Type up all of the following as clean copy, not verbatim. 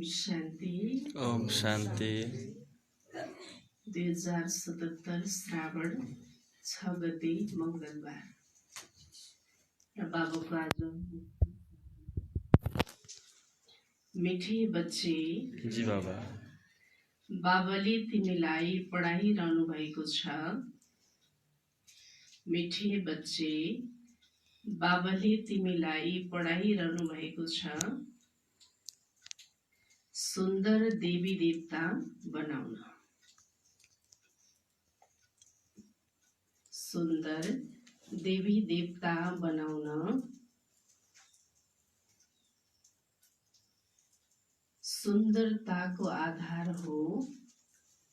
शान्ति। ओम शान्ति। 2077 श्रावण 6 गते मंगलबार र बाबाको आज मिठे बच्चे। जी बाबा। बाबाले तिमीलाई पढाइरहनु भएको छ। मिठे बच्चे, बाबाले तिमीलाई पढाइरहनु भएको छ। सुन्दर देवी देवता बनाउन। सुन्दर देवी देवता बनाउन। सुन्दरताको आधार हो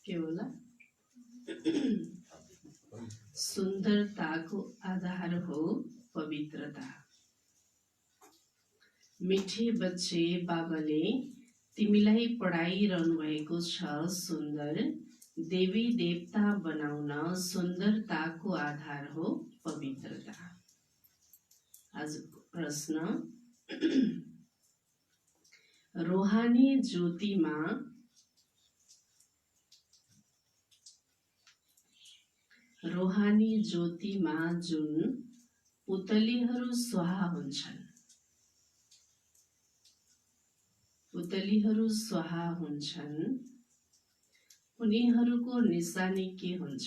के होला? सुन्दरताको आधार हो पवित्रता। मिठे बच्चे, बाबाले तिमीलाई पढाइरहनु भएको छ। सुन्दर देवी देवता बनाउन। सुन्दरताको आधार हो पवित्रता। आजको प्रश्न, रोहानी ज्योतिमा जुन पुतलीहरू स्वाहा हुन्छन्, उनीहरूको निशानी के हुन्छ?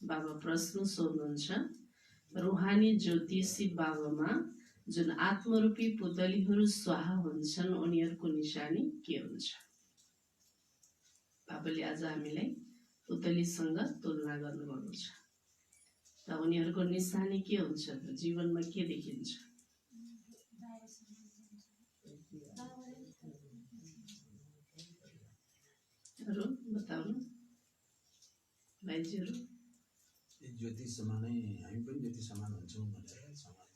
बाबा प्रश्न सोध्नुहुन्छ। रोहानी ज्योति शिव बाबामा जुन आत्मरूपी पुतलीहरू स्वाहा हुन्छन्, उनीहरूको निशानी के हुन्छ? बाबाले आज हामीलाई पुतलीसँग तुलना गर्नुभएको छ। त उनीहरूको निशानी के हुन्छ त? जीवनमा के देखिन्छ? बताउनु भाइजीहरू। ज्योति समानै, हामी पनि ज्योति समान हुन्छौँ भनेर समान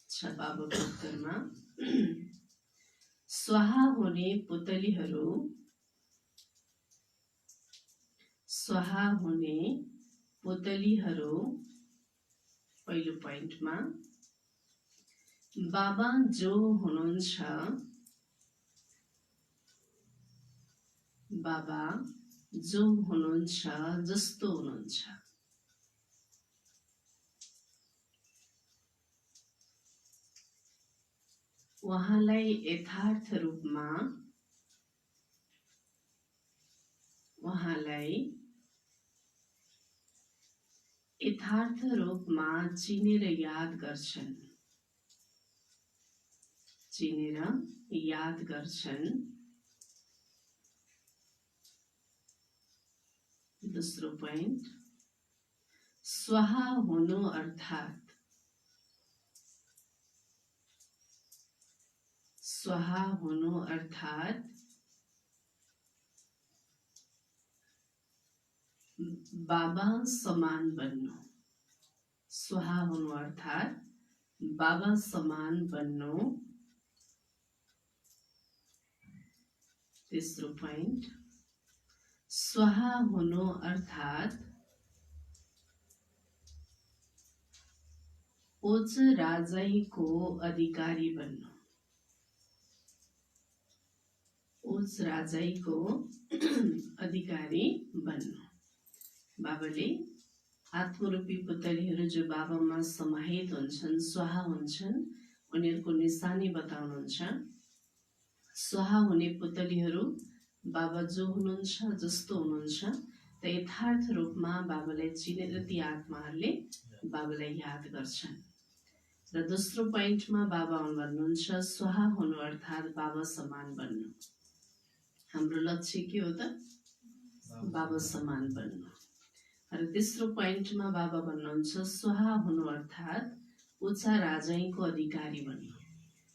छ। बाबाको उत्तरमा स्वाहा हुने पुतलीहरू पहिलो पोइन्टमा बाबा जो हुनुहुन्छ, जस्तो हुनुहुन्छ। उहाँलाई यथार्थ रूपमा चिनेर याद गर्छन्। दोस्रो पोइन्ट, स्वाहा हुनु अर्थात् बाबा समान बन्नु। स्वाहा हुनु अर्थात् बाबा समान बन्नु। तेस्रो पोइन्ट, स्वाहा हुनु अर्थात् उच्च राजाईको अधिकारी बन्नु। बाबाले आत्मरूपी पुतलीहरू जो बाबामा समाहित हुन्छन्, स्वाहा हुन्छन्, उनीहरूको निशानी बताउनुहुन्छ। स्वाहा हुने पुतलीहरू बाबा जो हुनुहुन्छ, जस्तो हुनुहुन्छ, त यथार्थ रूपमा बाबालाई चिनेर ती आत्माहरूले बाबालाई याद गर्छन्। र दोस्रो पोइन्टमा बाबा भन्नुहुन्छ स्वाहा हुनु अर्थात् बाबा समान बन्नु। हाम्रो लक्ष्य के हो त? बाबा समान बन्नु। र तेस्रो पोइन्टमा बाबा भन्नुहुन्छ स्वाहा हुनु अर्थात् उच्च राजाईको अधिकारी बन्नु।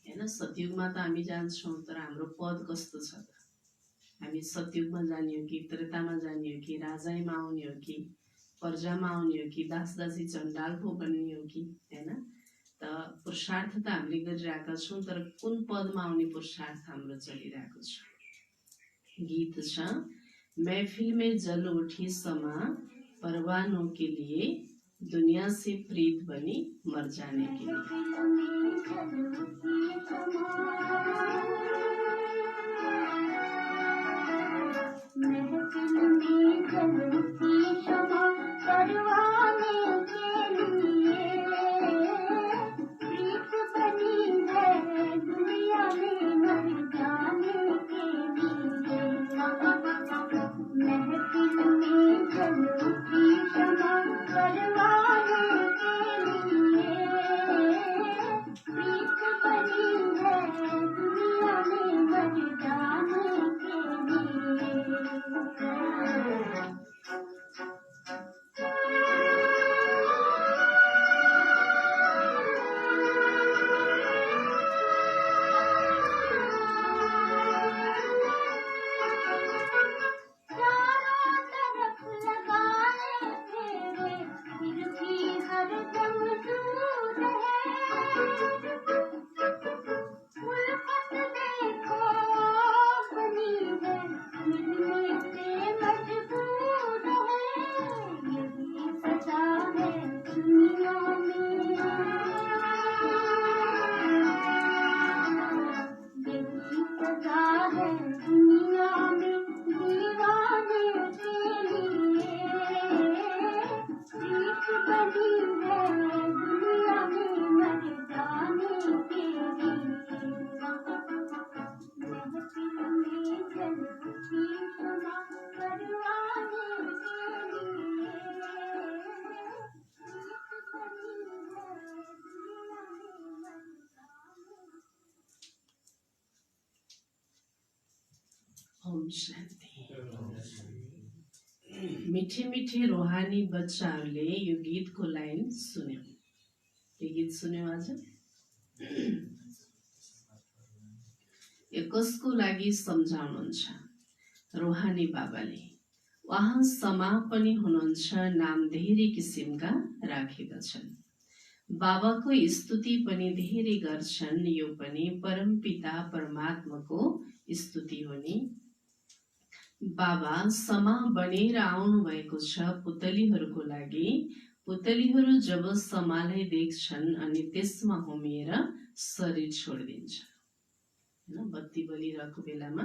हैन, सतयुगमा त हामी जान्छौँ, तर हाम्रो पद कस्तो छ त? हामी सतयुगमा जाने हो कि त्रेतामा जाने हो कि राजाईमा आउने हो कि प्रजामा आउने हो कि दास दासी चण्डाल पो बन्ने हो कि? हैन, त पुरुषार्थ त हामीले गरिरहेका छौँ, तर कुन पदमा आउने पुरुषार्थ हाम्रो चलिरहेको छ? गीत छ, महफिल में जल उठी समा परवानों के लिए दुनिया से प्रीत बनी मर जाने के लिए। ओम शान्ति। मिठे मिठे रोहानी बच्चाहरूले यो गीतको लाइन सुन्यो। यो गीत सुन्यो आज? यो कसको लागि सम्झाउनुहुन्छ? रोहानी बाबाले। उहाँ समा पनि हुनुहुन्छ, नाम धेरै किसिमका राखेका छन्। बाबाको स्तुति पनि धेरै गर्छन्, यो पनि परमपिता परमात्माको स्तुति हो नि। बाबा समा बनेर आउनु भएको छ पुतलीहरूको लागि। पुतलीहरू जब समालाई देख्छन् अनि त्यसमा होमिएर शरीर छोडिदिन्छ। हैन, बत्ती बलिरहेको बेलामा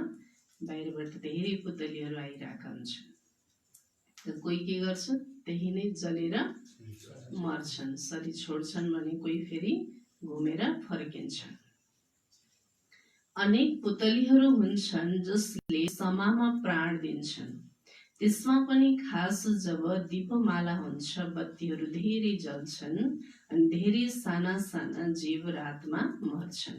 बाहिरबाट धेरै पुतलीहरू आइरहेका हुन्छन्। त कोही के गर्छ, त्यही नै जलेर मर्छन्, शरीर छोड्छन् भने कोही फेरि घुमेर फर्किन्छन्। अनेक पुतलीहरू हुन्छन् जसले समामा प्राण दिन्छन्। त्यसमा पनि खास जब दीपमाला हुन्छ, बत्तीहरू धेरै जल्छन् अनि धेरै साना साना जीव रातमा मर्छन्।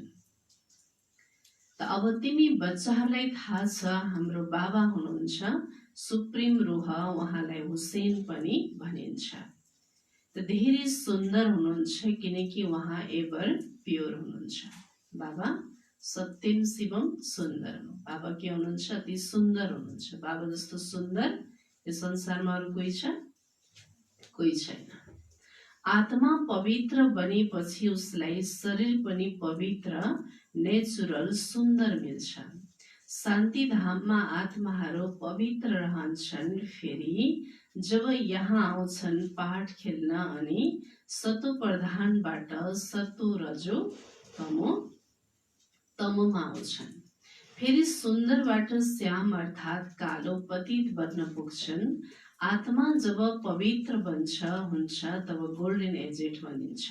त अब तिमी बच्चाहरूलाई थाहा छ हाम्रो बाबा हुनुहुन्छ सुप्रिम रूह, उहाँलाई हुसैन पनि भनिन्छ। त धेरै सुन्दर हुनुहुन्छ किनकि उहाँ एभर प्योर हुनुहुन्छ। बाबा सत्यम शिवम सुन्दरम। बाबा के हुनुहुन्छ? अति सुन्दर हुनुहुन्छ। बाबा जस्तो सुन्दर यो संसारमा अरू कोही छ? कोही छैन। आत्मा पवित्र बनेपछि उसलाई शरीर पनि पवित्र, नेचुरल, सुन्दर मिल्छ। शान्ति धाममा आत्माहरू पवित्र रहन्छन्। फेरि जब यहाँ आउँछन् पाठ खेल्न अनि सतो प्रधानबाट सतो रजो तमोमा आउँछन्। फेरि सुन्दरबाट श्याम अर्थात् कालो पतित बन्न पुग्छन्। आत्मा जब पवित्र हुन्छ तब गोल्डन एजेट बनिन्छ।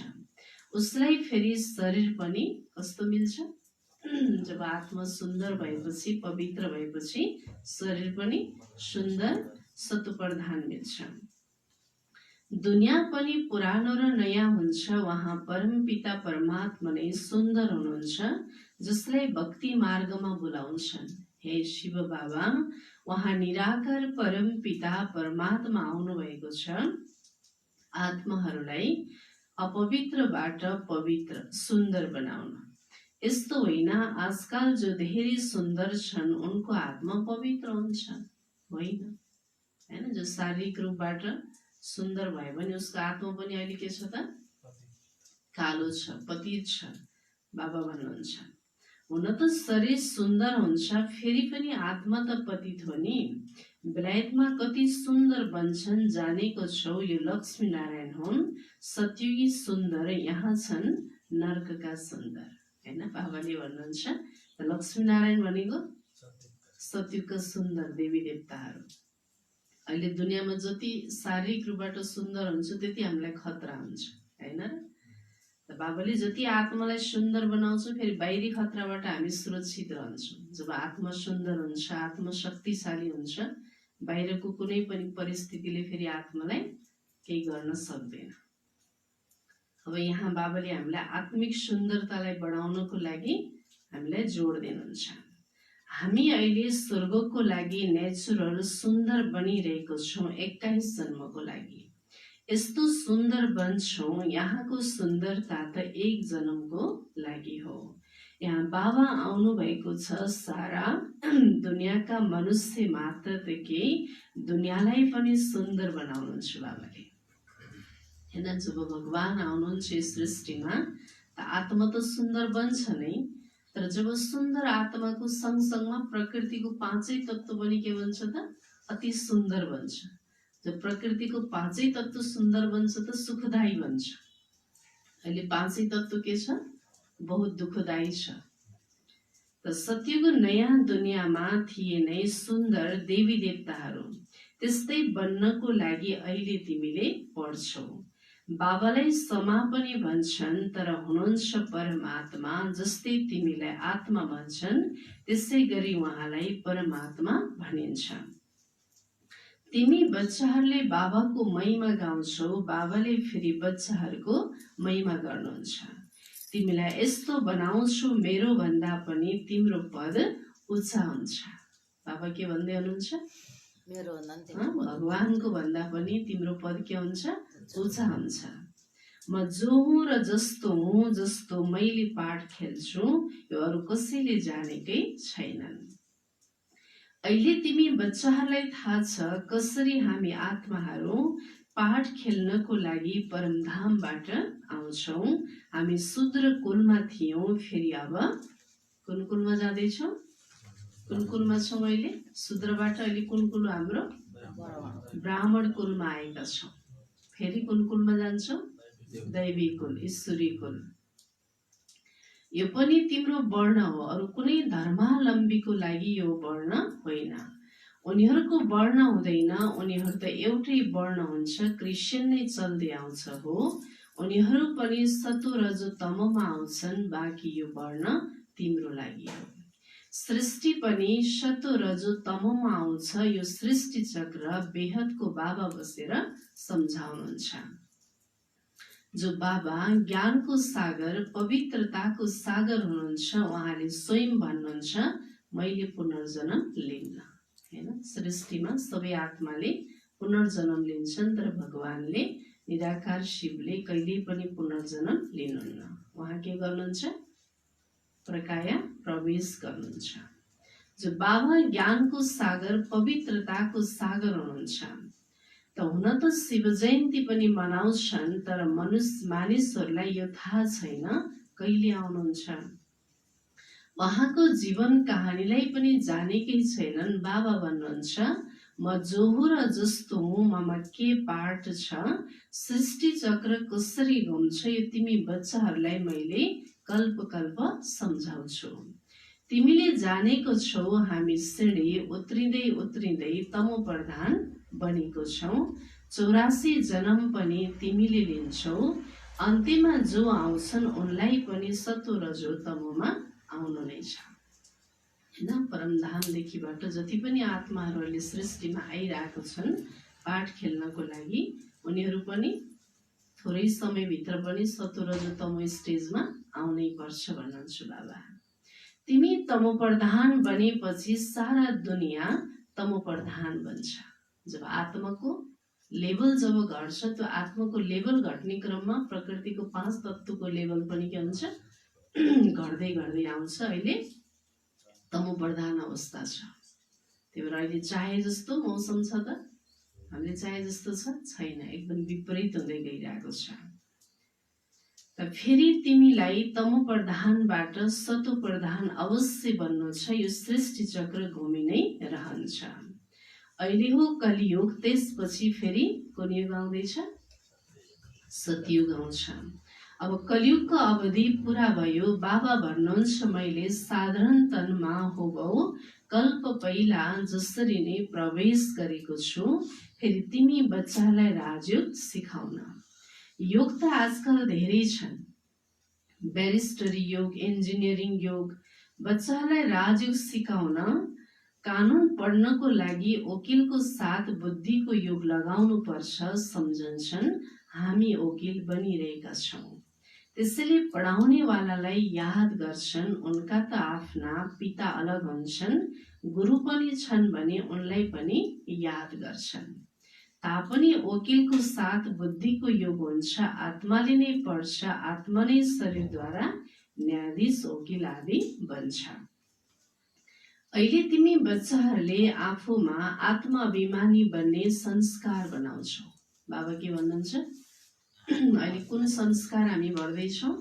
उसलाई फेरि शरीर पनि कस्तो मिल्छ? जब आत्मा सुन्दर भएपछि, पवित्र भएपछि शरीर पनि सुन्दर सतोप्रधान मिल्छ। दुनिया पनि पुरानो र नयाँ हुन्छ। उहाँ परमपिता परमात्मा नै सुन्दर हुनुहुन्छ, जसलाई भक्ति मार्गमा बोलाउँछन्। हे शिव बाबा, उहाँ निराकार परमपिता परमात्मा आउनु भएको छ आत्माहरूलाई अपवित्रबाट पवित्र, सुन्दर बनाउन। यस्तो होइन आजकल जो धेरै सुन्दर छन् उनको आत्मा पवित्र हुन्छ, होइन? हैन, जो शारीरिक रूपबाट सुन्दर भयो भने उसको आत्मा पनि अहिले के छ त? कालो छ, पतित छ। बाबा भन्नुहुन्छ हुन त शरीर सुन्दर हुन्छ, फेरि पनि आत्मा त पतित हो नि। बेलायतमा कति सुन्दर बन्छन् जानेको छौ, यो लक्ष्मी नारायण हुन् सतयुगी सुन्दर, यहाँ छन् नर्कका सुन्दर। हैन, बाबाले भन्नुहुन्छ लक्ष्मी नारायण भनेको सतयुगका सुन्दर देवी देवताहरू। अहिले दुनियाँमा जति शारीरिक रूपबाट सुन्दर हुन्छ त्यति हामीलाई खतरा हुन्छ, हैन र? बाबाले जति आत्मालाई सुन्दर बनाउँछ, फेरि बाहिरी खतराबाट हामी सुरक्षित रहन्छौँ। जब आत्मा सुन्दर हुन्छ, आत्मा शक्तिशाली हुन्छ, बाहिरको कुनै पनि परिस्थितिले फेरि आत्मालाई केही गर्न सक्दैन। अब यहाँ बाबाले हामीलाई आत्मिक सुन्दरतालाई बढाउनको लागि हामीलाई जोड दिनुहुन्छ। हामी अहिले स्वर्गको लागि नेचुरल सुन्दर बनिरहेको छौँ 21 जन्मको लागि। यस्तो सुन्दर बन्छौँ, यहाँको सुन्दरता त 1 जन्मको लागि हो। यहाँ बाबा आउनु भएको छ सारा दुनियाँका मनुष्य मात्र त के दुनियाँलाई पनि सुन्दर बनाउनुहुन्छ बाबाले। हैन, जब भगवान आउनुहुन्छ सृष्टिमा त आत्मा त सुन्दर बन्छ नै, तर जब सुन्दर आत्माको सँगसँगमा प्रकृतिको 5 तत्त्व पनि के बन्छ त अति सुन्दर बन्छ। जब प्रकृतिको 5 तत्त्व सुन्दर बन्छ त सुखदायी बन्छ। अहिले 5 तत्त्व के छ? बहुत दुखदायी छ। त सत्यको नयाँ दुनियाँमा थिए नै सुन्दर देवी देवताहरू, त्यस्तै बन्नको लागि अहिले तिमीले पढ्छौ। बाबालाई समा पनि भन्छन्, तर हुनुहुन्छ परमात्मा, जस्तै तिमीलाई आत्मा भन्छन् त्यसै गरी उहाँलाई परमात्मा भनिन्छ। तिमी बच्चाहरूले बाबाको महिमा गाउँछौ, बाबाले फेरि बच्चाहरूको महिमा गर्नुहुन्छ। तिमीलाई यस्तो बनाउँछु मेरो भन्दा पनि तिम्रो पद उच्च हुन्छ। बाबा के भन्दै हुनुहुन्छ? भगवानको भन्दा पनि तिम्रो पद के हुन्छ? उच्च हुन्छ। म जो हुँ र जस्तो हुँ, जस्तो मैले पाठ खेल्छु यो अरू कसैले जानेकै छैनन्। अहिले तिमी बच्चाहरूलाई थाहा छ कसरी हामी आत्माहरू पाठ खेल्नको लागि परमधामबाट आउँछौँ। हामी शूद्र कुलमा थियौँ, फेरि अब कुन कुलमा जाँदैछौँ? कुन कुलमा छौँ अहिले? शूद्रबाट अहिले कुन कुल? हाम्रो ब्राह्मण कुलमा आएका छौँ। फेरि कुन कुलमा जान्छौँ? दैवी कुल, ईश्वरी कुल। यो पनि तिम्रो वर्ण हो, अरू कुनै धर्मावलम्बीको लागि यो वर्ण होइन। उनीहरूको वर्ण हुँदैन, उनीहरू त एउटै वर्ण हुन्छ, क्रिस्चियन नै चल्दै आउँछ हो। उनीहरू पनि सतो रजो तमोमा आउँछन्, बाँकी यो वर्ण तिम्रो लागि हो। सृष्टि पनि सतो रजो तमोमा आउँछ। यो सृष्टि चक्र बेहदको बाबा बसेर सम्झाउनुहुन्छ। जो बाबा ज्ञानको सागर पवित्रताको सागर हुनुहुन्छ, उहाँले स्वयं भन्नुहुन्छ मैले पुनर्जन्म लिन्न। हैन, सृष्टिमा सबै आत्माले पुनर्जन्म लिन्छन्, तर भगवानले निराकार शिवले कहिल्यै पनि पुनर्जन्म लिनुहुन्न। उहाँ के गर्नुहुन्छ? प्रकाया प्रवेश गर्नुहुन्छ। जो बाबा ज्ञानको सागर पवित्रताको सागर हुनुहुन्छ। त हुन त शिव जयन्ती पनि मनाउँछन्, तर मानिसहरूलाई यो थाहा छैन कहिले आउनुहुन्छ। उहाँको जीवन कहानीलाई पनि जानेकै छैनन्। बाबा भन्नुहुन्छ म जो हुँ र जस्तो हुँ, ममा के पार्ट छ, सृष्टि चक्र कसरी घुम्छ, यो तिमी बच्चाहरूलाई मैले कल्प कल्प सम्झाउँछु। तिमीले जानेको छौ हामी सिँढी उत्रिँदै उत्रिँदै तमो प्रधान बनेको छौँ। 84 जन्म पनि तिमीले लिन्छौ। अन्त्यमा जो आउँछन् उनलाई पनि सतो रजो तमोमा आउनु नै छ। हैन, परमधामदेखिबाट जति पनि आत्माहरूले सृष्टिमा आइरहेको छन् पाठ खेल्नको लागि, उनीहरू पनि थोरै समयभित्र पनि सतो रजो तमो स्टेजमा आउनै पर्छ भन्नुहुन्छ बाबा। तिमी तमो प्रधान बनेपछि सारा दुनियाँ तमो प्रधान बन्छ। जब आत्माको लेभल जब घट्छ, त्यो आत्माको लेभल घट्ने क्रममा प्रकृतिको 5 तत्त्वको लेभल पनि के हुन्छ? घट्दै घट्दै आउँछ। अहिले तमो प्रधान अवस्था छ। त्यही भएर अहिले चाहे जस्तो मौसम छ त हामीले चाहे जस्तो छैन, एकदम विपरीत हुँदै गइरहेको छ। त फेरि तिमीलाई तमो प्रधानबाट सतो प्रधान अवश्य बन्नु छ। यो सृष्टि चक्र घुमि नै रहन्छ। अहिले हो कलियुग, त्यसपछि फेरि कुन युग आउँदैछ? सतयुग आउँछ। अब कलियुगको अवधि पूरा भयो। बाबा भन्नुहुन्छ मैले साधारण तनमा होबौ कल्प पहिला जसरी नै प्रवेश गरेको छु, फेरि तिमी बच्चालाई राजयोग सिकाउन। योग त आजकल धेरै छन्, ब्यारिस्टरी योग, इन्जिनियरिङ योग। बच्चालाई राजयोग सिकाउन, कानुन पढ्नको लागि वकिलको साथ बुद्धिको योग लगाउनु पर्छ सम्झन्छन्। हामी वकिल बनिरहेका छौँ। त्यसैले पढाउनेवालालाई याद गर्छन्। उनका त आफ्ना पिता अलग हुन्छन्, गुरु पनि छन् भने उनलाई पनि याद गर्छन्। तापनि वकिलको साथ बुद्धिको योग हुन्छ। आत्माले नै पढ्छ, आत्मा नै शरीरद्वारा न्यायाधीश, वकिल आदि बन्छ। अहिले तिमी बच्चाहरूले आफूमा आत्माभिमानी बन्ने संस्कार बनाउँछौ। बाबा के भन्नुहुन्छ? अहिले कुन संस्कार हामी भर्दैछौँ?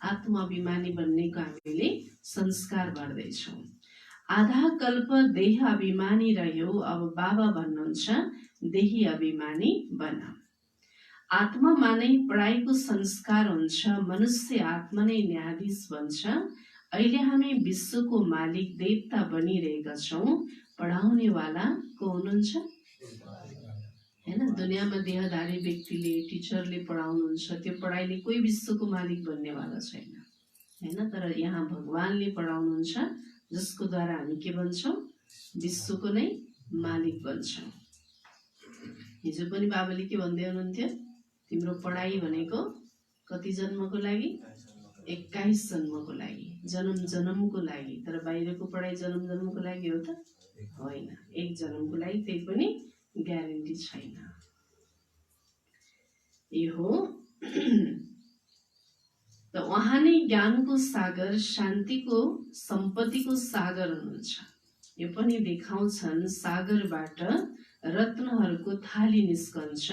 आत्माभिमानी बन्नेको हामीले संस्कार भर्दैछौँ। आधा कल्प देह अभिमानी रह्यो, अब बाबा भन्नुहुन्छ देही अभिमानी बन। आत्मामा नै पढाइको संस्कार हुन्छ। मनुष्य आत्मा नै न्यायाधीश बन्छ। अहिले हामी विश्वको मालिक देवता बनिरहेका छौँ। पढाउनेवाला को हुनुहुन्छ? हैन, दुनियाँमा देहधारी व्यक्तिले, टिचरले पढाउनुहुन्छ। त्यो पढाइले कोही विश्वको मालिक बन्नेवाला छैन, हैन। तर यहाँ भगवानले पढाउनुहुन्छ, जसको द्वारा हामी के बन्छौँ? विश्वको नै मालिक बन्छौँ। हिजो पनि बाबाले के भन्दै हुनुहुन्थ्यो? तिम्रो पढाइ भनेको कति जन्मको लागि? 21 जन्मको लागि, जन्म जन्मको लागि। तर बाहिरको पढाइ जन्म जन्मको लागि हो त? होइन, एक जन्मको लागि, त्यही पनि ग्यारेन्टी छैन। यो त उहाँ नै ज्ञानको सागर, शान्तिको, सम्पत्तिको सागर हुनुहुन्छ। यो पनि देखाउँछन् सागरबाट रत्नहरूको थाली निस्कन्छ।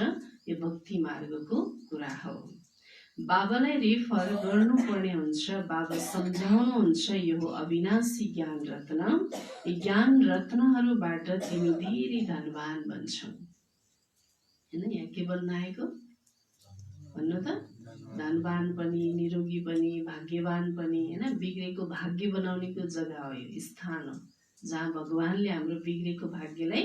यो भक्ति मार्गको कुरा हो। बाबालाई रेफर गर्नुपर्ने हुन्छ। बाबा सम्झाउनुहुन्छ यो हो अविनाशी ज्ञान रत्न। यी ज्ञान रत्नहरूबाट तिमी धेरै धनवान बन्छौ। हैन, यहाँ के बन्न आएको भन्नु त? धनवान पनि, निरोगी पनि, भाग्यवान पनि, हैन। बिग्रेको भाग्य बनाउनेको जग्गा हो, यो स्थान हो जहाँ भगवानले हाम्रो बिग्रेको भाग्यलाई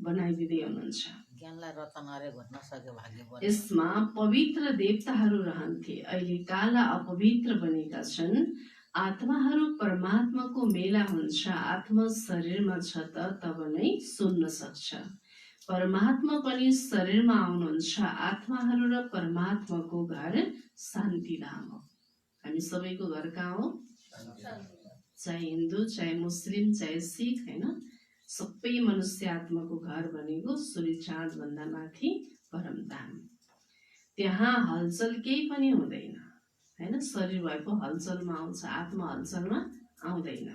बनाइदिँदै हुनुहुन्छ। ज्ञानलाई रतनहरे घोट्न सक्यो भाग्य बन्यो। यसमा पवित्र देवताहरू रहन्थे, अहिले काला अपवित्र बनेका छन्। आत्माहरू परमात्माको मेला हुन्छ। आत्मा शरीरमा छ त तब नै सुन्न सक्छ। परमात्मा पनि शरीरमा आउनुहुन्छ। आत्माहरू र परमात्माको घर शान्तिधाम हो। हामी सबैको घर कहाँ हो? चाहे हिन्दू, चाहे मुस्लिम, चाहे सिख, हैन। सबै मनुष्य आत्माको घर भनेको सूर्य चाँद भन्दा माथि परमधाम। त्यहाँ हलचल केही पनि हुँदैन, हैन। शरीर भएको हलचलमा आउँछ, आत्मा हलचलमा आउँदैन।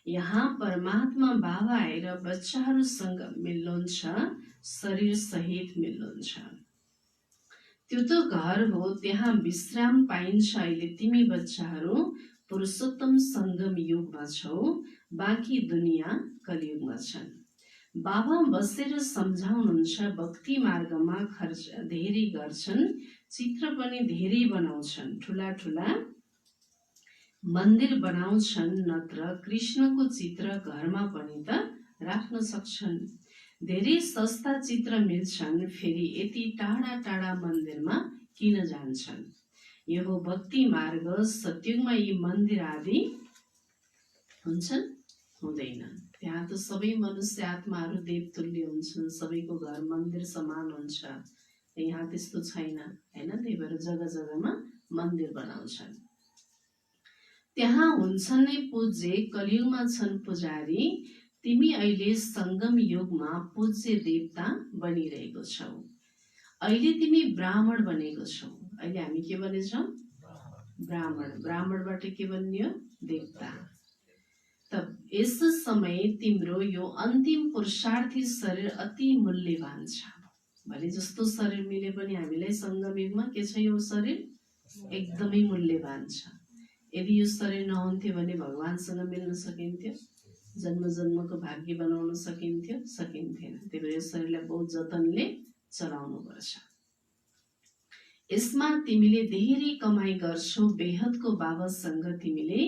यहाँ परमात्मा बाबा आएर बच्चाहरूसँग मिल्नुहुन्छ, शरीर सहित मिल्नुहुन्छ। त्यो त घर हो, त्यहाँ विश्राम पाइन्छ। अहिले तिमी बच्चाहरू पुरुषोत्तम सङ्गम युगमा छौ, बाँकी दुनियाँ कलियुगमा छन्। बाबा बसेर सम्झाउनुहुन्छ। भक्ति मार्गमा खर्च धेरै गर्छन्, चित्र पनि धेरै बनाउँछन्। ठुला ठुला मन्दिर बनाउँछन्, नत्र कृष्णको चित्र घरमा पनि त राख्न सक्छन्। धेरै सस्ता चित्र मिल्छन्, फेरि यति टाढा टाढा मन्दिरमा किन जान्छन्? यो हो भक्ति मार्ग। सत्युगमा यी मन्दिर आदि हुन्छन्? हुँदैन। त्यहाँ त सबै मनुष्य आत्माहरू देवतुल्य हुन्छन्, सबैको घर मन्दिर समान हुन्छ। यहाँ त्यस्तो छैन, हैन। त्यही भएर जग्गा जग्गामा मन्दिर बनाउँछन्। त्यहाँ हुन्छन् नै पूज्य, कलियुगमा छन् पुजारी। तिमी अहिले सङ्गम युगमा पूज्य देवता बनिरहेको छौ। अहिले तिमी ब्राह्मण बनेको छौ। अहिले हामी के बनेछौँ? ब्राह्मण। ब्राह्मणबाट के बन्यो? देवता। तब यस समय तिम्रो यो अन्तिम पुरुषार्थी शरीर अति मूल्यवान छ। भने जस्तो शरीर मिले पनि हामीलाई सङ्गम युगमा के छ? यो शरीर एकदमै मूल्यवान छ। यदि यो शरीर नहुन्थ्यो भने भगवानसँग मिल्न सकिन्थ्यो, जन्म जन्मको भाग्य बनाउन सकिन्थ्यो? सकिन्थेन। त्यही भएर यो शरीरलाई बहुत जतनले चलाउनुपर्छ। यसमा तिमीले धेरै कमाई गर्छौ, बेहदको बाबासँग तिमीले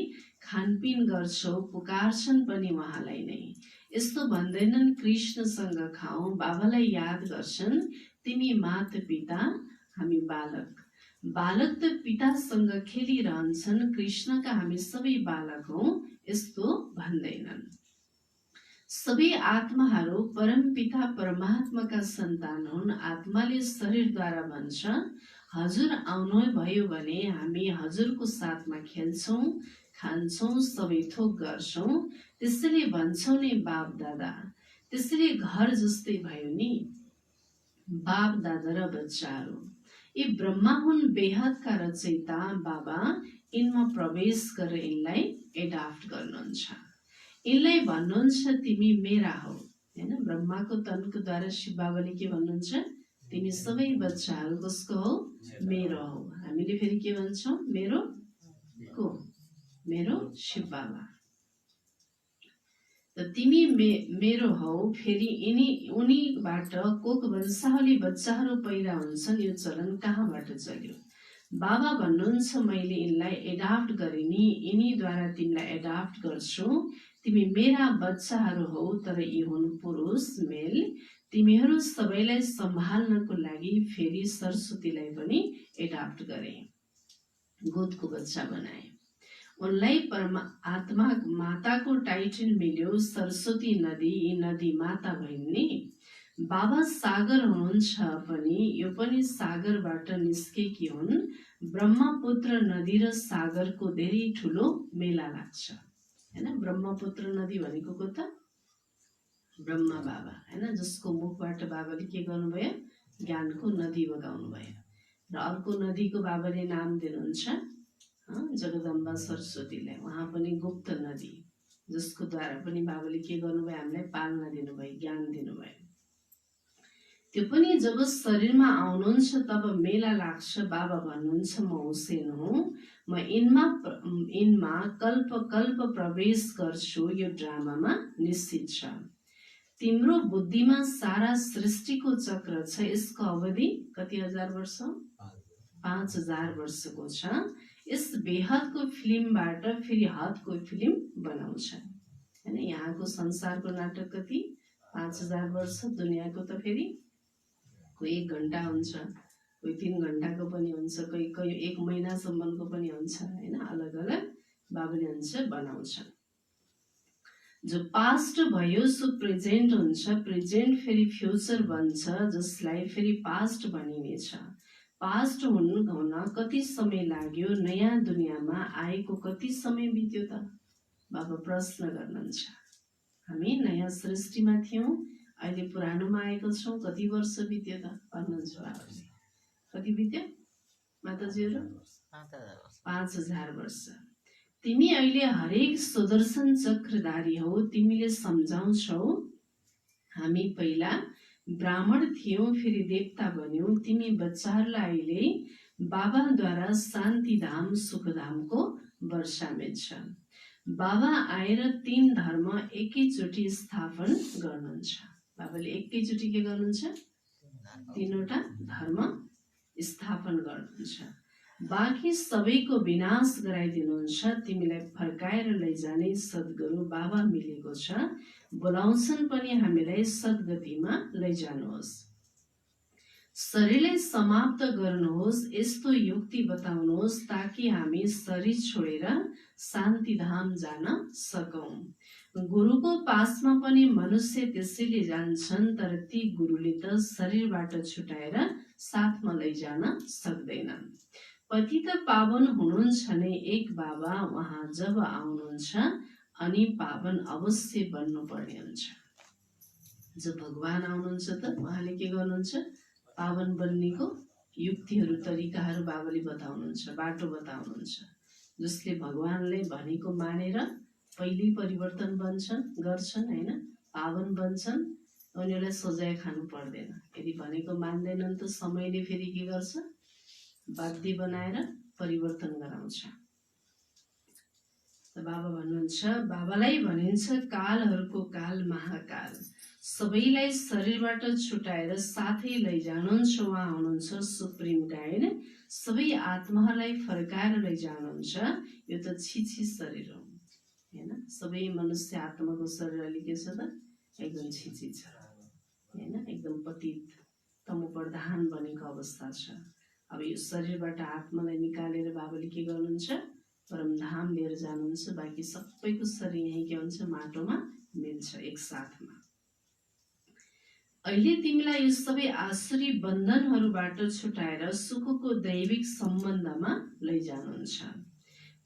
खानपिन गर्छौ, पुकार्छन् पनि उहाँलाई नै। यस्तो भन्दैनन् कृष्णसँग खाऊ, बाबालाई याद गर्छन् तिमी माता पिता, हामी बालक। बालक त पितासँग खेलिरहन्छन्, कृष्णका हामी सबै बालक हौ, यस्तो भन्दैनन्। सबै आत्माहरू परमपिता परमात्माका सन्तान हुन्। आत्माले शरीरद्वारा भन्छ, हजुर आउनु भयो भने हामी हजुरको साथमा खेल्छौँ, खान्छौँ, सबै थोक गर्छौँ। त्यसैले भन्छौँ नि बाप दादा। त्यसैले घर जस्तै भयो नि बाप दादा र बच्चाहरू। यी ब्रह्मा हुन् बेहदका रचयिता बाबा। यिनमा प्रवेश गरेर यिनलाई एडाप्ट गर्नुहुन्छ। यिनलाई भन्नुहुन्छ तिमी मेरा हौ। हैन, ब्रह्माको तनको द्वारा शिव बाबाले के भन्नुहुन्छ? तिमी सबै बच्चाहरू कसको हौ? मेरो हौ। हामीले फेरि के भन्छौँ? मेरो को? मेरो शिव बाबा। त तिमी मेरो हौ। फेरि उनीबाट कोक वंशावली बच्चाहरू पैदा हुन्छन्। यो चलन कहाँबाट चल्यो? बाबा भन्नुहुन्छ मैले यिनलाई एडाप्ट गरेँ नि, यिनीद्वारा तिमीलाई एडाप्ट गर्छु। तिमी मेरा बच्चाहरू हौ, तर यी हुन् पुरुष मेल। तिमीहरू सबैलाई सम्हाल्नको लागि फेरि सरस्वतीलाई पनि एडाप्ट गरे, गोदको बच्चा बनाए। उनलाई आत्मा माताको टाइटल मिल्यो, सरस्वती नदी। यी नदी माता भइन् नि। बाबा सागर हुनुहुन्छ पनि, यो पनि सागरबाट निस्केकी हुन्। ब्रह्मपुत्र नदी र सागरको धेरै ठुलो मेला लाग्छ। हैन, ब्रह्मपुत्र नदी भनेको को त? ब्रह्मा बाबा। हैन, जसको मुखबाट बाबाले के गर्नुभयो? ज्ञानको नदी बगाउनु भयो। र अर्को नदीको बाबाले नाम दिनुहुन्छ जगदम्बा सरस्वतीलाई। उहाँ पनि गुप्त नदी, जसको द्वारा पनि बाबाले के गर्नुभयो? हामीलाई पाल्न दिनुभयो, ज्ञान दिनुभयो। त्यो पनि जब शरीरमा आउनुहुन्छ तब मेला लाग्छ। बाबा भन्नुहुन्छ म हुसेन हुँ, म यिनमा कल्प कल्प प्रवेश गर्छु। यो ड्रामामा निश्चित छ। तिम्रो बुद्धिमा सारा सृष्टिको चक्र छ। यसको अवधि कति हजार वर्ष? 5000 वर्षको छ। यस बेहदको फिल्मबाट फेरि हदको फिल्म बनाउँछ। हैन, यहाँको संसारको नाटक कति? 5000 वर्ष। दुनियाँको त फेरि कोही 1 घण्टा हुन्छ, कोही 3 घण्टाको पनि हुन्छ, कोही 1 महिनासम्मको पनि हुन्छ। हैन, अलग अलग बाबुले हुन्छ बनाउँछ। जो पास्ट भयो सो प्रेजेन्ट हुन्छ, प्रेजेन्ट फेरि फ्युचर बन्छ, जसलाई फेरि पास्ट भनिनेछ। पास्ट हुन कति समय लाग्यो? नयाँ दुनियाँमा आएको कति समय बित्यो त? बाबा प्रश्न गर्नुहुन्छ। हामी नयाँ सृष्टिमा थियौँ, अहिले पुरानोमा आएको छौँ। कति वर्ष बित्यो त? भन्नुहुन्छ बाबाले। कति बित्यो माताजीहरू? 5000 वर्ष। तिमी अहिले हरेक सुदर्शन चक्रधारी हौ। तिमीले सम्झाउँछौ हामी पहिला ब्राह्मण थियौँ, फेरि देवता बन्यौँ। तिमी बच्चाहरूलाई अहिले बाबाद्वारा शान्तिधाम सुखधामको वर्षामेल छ। बाबा आएर 3 धर्म एकैचोटि स्थापन गर्नुहुन्छ। बाबाले एकैचोटि के गर्नुहुन्छ? 3वटा धर्म स्थापन गर्नुहुन्छ। बाँकी सबैको विनाश गराइदिनुहुन्छ। तिमीलाई फर्काएर लैजाने सद्गुरु बाबा मिलेको छ। बोलाउँछन् पनि हामीलाई सद्गतिमा लैजानुहोस्। शरीरलाई समाप्त गर्नुहोस्, यस्तो युक्ति बताउनुहोस् ताकि हामी शरीर छोडेर शान्तिधाम जान सकौँ। गुरुको पासमा पनि मनुष्य त्यसैले जान्छन्, तर ती गुरुले त शरीरबाट छुटाएर साथमा लैजान सक्दैनन्। पतित पावन हुनुहुन्छ नै एक बाबा। उहाँ जब आउनुहुन्छ अनि पावन अवश्य बन्नुपर्ने हुन्छ। जब भगवान आउनुहुन्छ त उहाँले के गर्नुहुन्छ? पावन बन्नेको युक्तिहरू तरिकाहरू बाबाले बताउनुहुन्छ, बाटो बताउनुहुन्छ। जसले भगवानले भनेको मानेर पहिले परिवर्तन गर्छन्, हैन, पावन बन्छन्, उनीहरूलाई सजाय खानु पर्दैन। यदि भनेको मान्दैनन् त समयले फेरि के गर्छ? बाध्य बनाएर परिवर्तन गराउँछ। बाबा भन्नुहुन्छ, बाबालाई भनिन्छ कालहरूको काल महाकाल, सबैलाई शरीरबाट छुटाएर साथै लैजानुहुन्छ। उहाँ हुनुहुन्छ सुप्रिम गाइड, सबै आत्माहरूलाई फर्काएर लैजानुहुन्छ। यो त छिछि शरीर हो हैन। सबै मनुष्य आत्माको शरीर अहिले के छ त एकदम छिछि छ हैन, एकदम पतित तमो प्रधान बनेको अवस्था छ। अब यो शरीरबाट आत्मालाई निकालेर बाबाले के गर्नुहुन्छ, परमधाम लिएर जानुहुन्छ। बाँकी सबैको शरीर यही के हुन्छ, माटोमा मिल्छ एक साथमा। अहिले तिमीलाई यो सबै आसुरी बन्धनहरूबाट छुटाएर सुखको दैविक सम्बन्धमा लैजानुहुन्छ।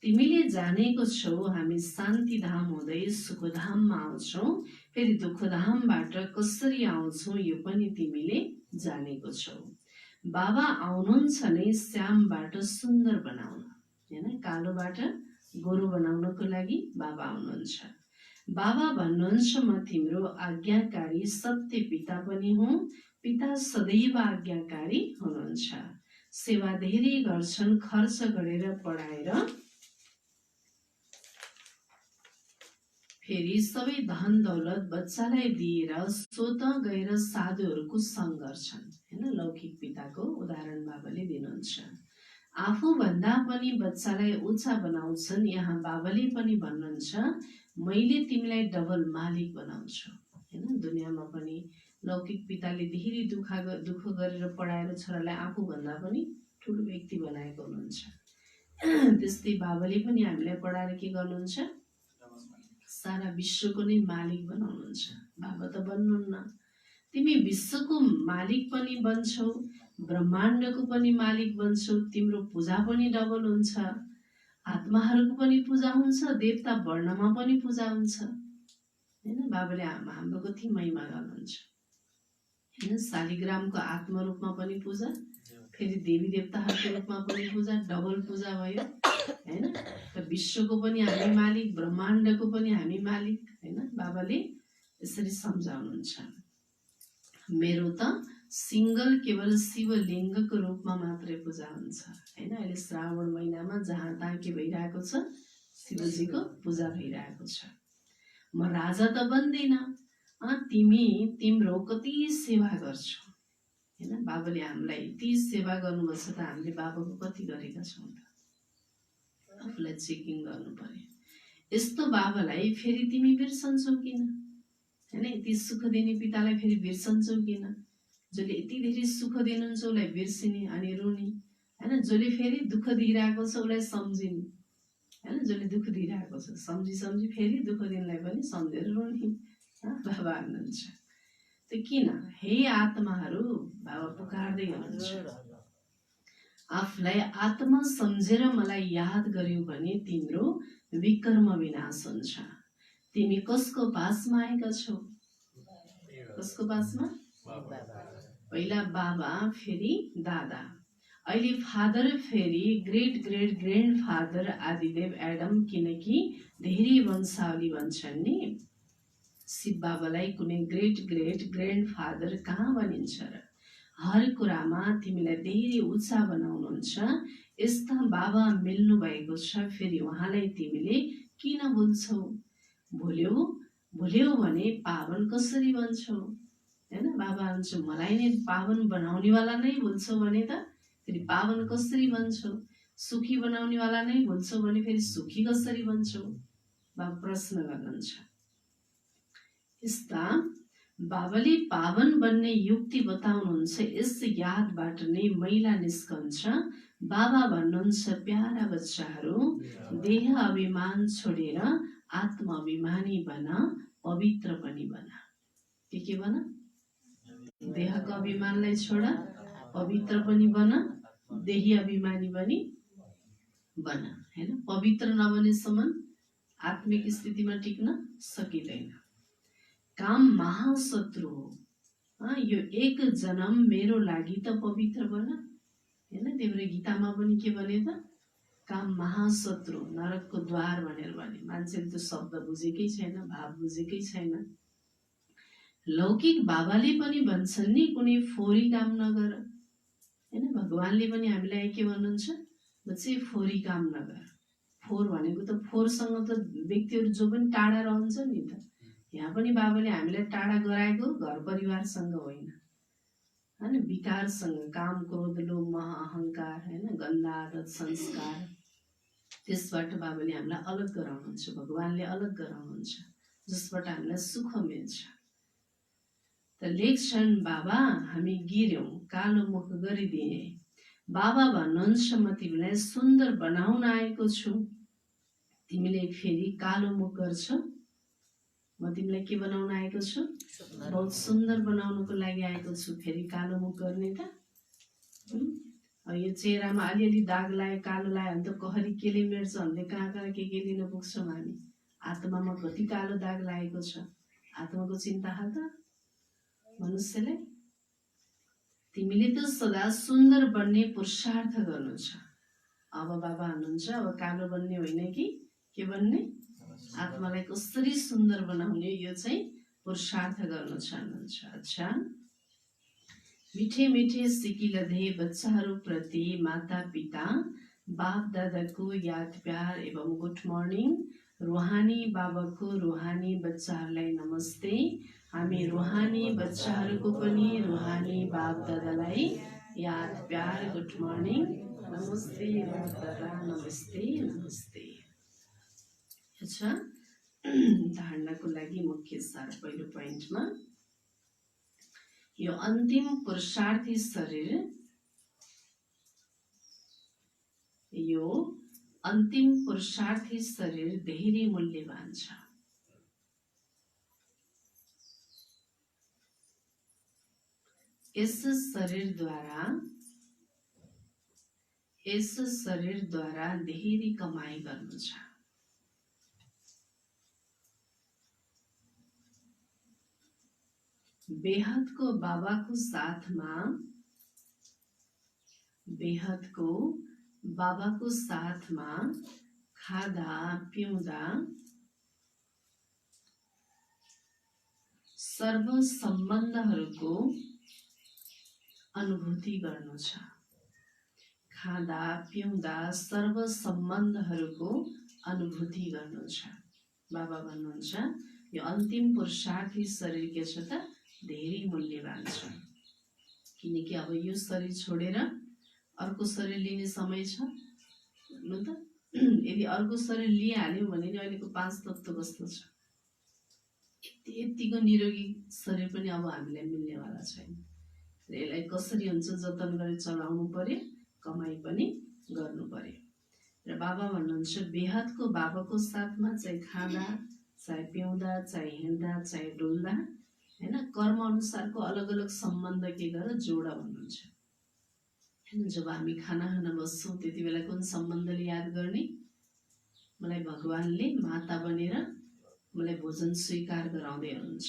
तिमीले जानेको छौ हामी शान्तिधाम हुँदै सुखधाममा आउँछौँ, फेरि दुःखधामबाट कसरी आउँछौँ यो पनि तिमीले जानेको छौ। बाबा आउनुहुन्छ नै श्यामबाट सुन्दर बनाउन हैन, कालोबाट गोरो बनाउनको लागि बाबा आउनुहुन्छ। बाबा भन्नुहुन्छ म तिम्रो आज्ञाकारी सत्य पिता पनि हुँ, पिता सदैव आज्ञाकारी हुनुहुन्छ। सेवा धेरै गर्छन्, खर्च गरेर पढाएर फेरि सबै धन दौलत बच्चालाई दिएर स्वत गएर साधुहरूको सङ्ग गर्छन् हैन। लौकिक पिताको उदाहरण बाबाले दिनुहुन्छ। आफूभन्दा पनि बच्चालाई उच्च बनाउँछन्। यहाँ बाबाले पनि भन्नुहुन्छ मैले तिमीलाई डबल मालिक बनाउँछु हैन। दुनियाँमा पनि लौकिक पिताले धेरै दुःख गरेर पढाएर छोरालाई आफूभन्दा पनि ठुलो व्यक्ति बनाएको हुनुहुन्छ। त्यस्तै बाबाले पनि हामीलाई पढाएर के गर्नुहुन्छ, सारा विश्वको नै मालिक बनाउनुहुन्छ। बाबा त बन्नुहुन्न, तिमी विश्वको मालिक पनि बन्छौ, ब्रह्माण्डको पनि मालिक बन्छौ, तिम्रो पूजा पनि डबल हुन्छ, आत्माहरूको पनि पूजा हुन्छ, देवता वर्णमा पनि पूजा हुन्छ हैन। बाबाले हाम्रो कति महिमा गर्नुहुन्छ हैन। शालिग्रामको आत्मा रूपमा पनि पूजा, फेरि देवी देवताहरूको रूपमा पनि पूजा, डबल पूजा भयो हैन। त विश्वको पनि हामी मालिक, ब्रह्माण्डको पनि हामी मालिक हैन। बाबाले यसरी सम्झाउनुहुन्छ। मेरो त सिंगल केवल शिवलिङ्गको रूपमा मात्रै पूजा हुन्छ हैन। अहिले श्रावण महिनामा जहाँ तहाँ के भइरहेको छ, शिवजीको पूजा भइरहेको छ। म राजा त बन्दिन, तिम्रो कति सेवा गर्छु हैन। बाबाले हामीलाई यति सेवा गर्नुभएको छ त हामीले बाबाको कति गरेका छौँ त, आफूलाई चेकिङ गर्नु पर्यो। यस्तो बाबालाई फेरि तिमी बिर्सन्छौ किन हैन। यति सुख दिने पितालाई फेरि बिर्सन्छौ किन। जसले यति धेरै सुख दिनुहुन्छ उसलाई बिर्सिने अनि रुने हैन। जसले फेरि दुःख दिइरहेको छ उसलाई सम्झिने हैन। जसले दुःख दिइरहेको छ सम्झी फेरि दुःख दिनलाई पनि सम्झेर रुने बाबा भन्नुहुन्छ। त किन हे आत्माहरू, बाबा पुकार्दै हुनुहुन्छ, आफूलाई आत्मा सम्झेर मलाई याद गर्यौ भने तिम्रो विकर्म विनाश हुन्छ। तिमी कसको पासमा आएका छौ, कसको पासमा? पहिला बाबा, फेरि दादा, अहिले फादर, फेरि ग्रेट ग्रेट ग्रेन्ड फादर आदिदेव एडम। किनकि धेरै वंशावली भन्छन् नि, शिव बाबालाई कुनै ग्रेट ग्रेट ग्रेन्ड फादर कहाँ भनिन्छ र। हर कुरामा तिमीलाई धेरै उच्च बनाउनुहुन्छ। यस्ता बाबा मिल्नु भएको छ, फेरि उहाँलाई तिमीले किन भुल्छौ? भुल्यौ भने पावन कसरी बन्छौ हैन। बाबा भन्छ मलाई नै पावन बनाउनेवाला नै भुल्छौ भने त फेरि पावन कसरी बन्छौ? सुखी बनाउनेवाला नै भुल्छौ भने फेरि सुखी कसरी बन्छौ? बाबा प्रश्न गर्नुहुन्छ। यस्ता बाबाले पावन बन्ने युक्ति बताउनुहुन्छ। यस यादबाट नै मैला निस्कन्छ। बाबा भन्नुहुन्छ प्यारा बच्चाहरू, देह अभिमान छोडेर आत्म अभिमानी बन, पवित्र पनि बन। के बन? देहको अभिमानलाई छोड, पवित्र पनि बन, देही अभिमानी पनि बन हैन। पवित्र नबनेसम्म आत्मिक स्थितिमा टिक्न सकिँदैन। काम महाशत्रु हो, यो एक जन्म मेरो लागि त पवित्र बन हैन। तिम्रो गीतामा पनि के भने त, काम महाशत्रु, नरकको द्वार भनेर भने। मान्छेले त्यो शब्द बुझेकै छैन, भाव बुझेकै छैन। लौकिक बाबाले पनि भन्छन् नि कुनै फोरी काम नगर हैन। भगवानले पनि हामीलाई के भन्नुहुन्छ, बच्चे फोरी काम नगर। फोहोर भनेको त फोहोरसँग त व्यक्तिहरू जो पनि टाढा रहन्छ नि त। यहाँ पनि बाबाले हामीलाई टाढा गराएको घर परिवारसँग होइन, हैन, विकारसँग, काम क्रोध लोभ मोह अहंकार, हैन, गन्दा आदत संस्कार, त्यसबाट बाबाले हामीलाई अलग गराउनुहुन्छ, भगवानले अलग गराउनुहुन्छ, जसबाट हामीलाई सुख मिल्छ। त लेख्छन् बाबा हामी गिर्यौं कालो मुख गरिदिए, बाबा भन्नुहुन्छ म तिमीलाई सुन्दर बनाउन आएको छु, तिमीले फेरि कालो मुख गर्छौ, म तिमीलाई के बनाउन आएको छु, बहुत सुन्दर बनाउनको लागि आएको छु, फेरि कालो मुख गर्ने त। यो चेहरामा अलिअलि दाग लाए कालो लायो भने त कहरी केले मेट्छ भन्दै कहाँ कहाँ के लिन पुग्छौँ हामी। आत्मामा कति कालो दाग लागेको छ, आत्माको चिन्ता हाल त मनुष्यलाई। तिमीले त सदा सुन्दर बन्ने पुरुषार्थ गर्नु छ। अब बाबा हुनुहुन्छ अब कालो बन्ने होइन कि के बन्ने, आत्मालाई कसरी सुन्दर बनाउने यो चाहिँ पुरुषार्थ गर्नु छ भन्नुहुन्छ। अच्छा, मिठे मिठे सिकिलधे बच्चाहरू प्रति माता पिता बाप दादाको याद प्यार एवं गुड मर्निङ। रुहानी बाबाको रुहानी बच्चाहरूलाई नमस्ते। हामी रुहानी बच्चाहरूको पनि रुहानी बाप दादालाई याद प्यार गुड मर्निङ नमस्ते बाप दादा नमस्ते नमस्ते। अच्छा, धारणाको लागि मुख्य सार पहिलो पोइन्टमा यो अन्तिम पुरुषार्थी शरीर, यो अन्तिम पुरुषार्थी शरीर धेरै मूल्यवान छ। यस शरीरद्वारा धेरै कमाई गर्नु छ। बेहदको बाबाको साथमा खादा पिउँदा सर्व सम्बन्धहरूको अनुभूति गर्नु छ। खादा पिउँदा सर्व सम्बन्धहरूको अनुभूति गर्नु छ। बाबा भन्नुहुन्छ यो अन्तिम पुरुषार्थी शरीर के छ त धेरै मूल्यवान छ, किनकि अब यो शरीर छोडेर अर्को शरीर लिने समय छ न त। यदि अर्को शरीर लिइहाल्यो भने नि अहिलेको 5 तत्त्व कस्तो छ, यतिको निरोगी शरीर पनि अब हामीलाई मिल्नेवाला छैन। यसलाई कसरी हुन्छ जतन गरेर चलाउनु पर्यो, कमाई पनि गर्नु पर्यो। र बाबा भन्नुहुन्छ बेहदको बाबाको साथमा चाहे खाँदा चाहे पिउँदा चाहे हिँड्दा चाहे डुल्दा, हैन, कर्म अनुसारको अलग अलग सम्बन्ध के गर जोड भन्नुहुन्छ। हैन, जब हामी खाना खान बस्छौँ त्यति बेला कुन सम्बन्धले याद गर्ने, मलाई भगवानले माता बनेर मलाई भोजन स्वीकार गराउँदै हुनुहुन्छ।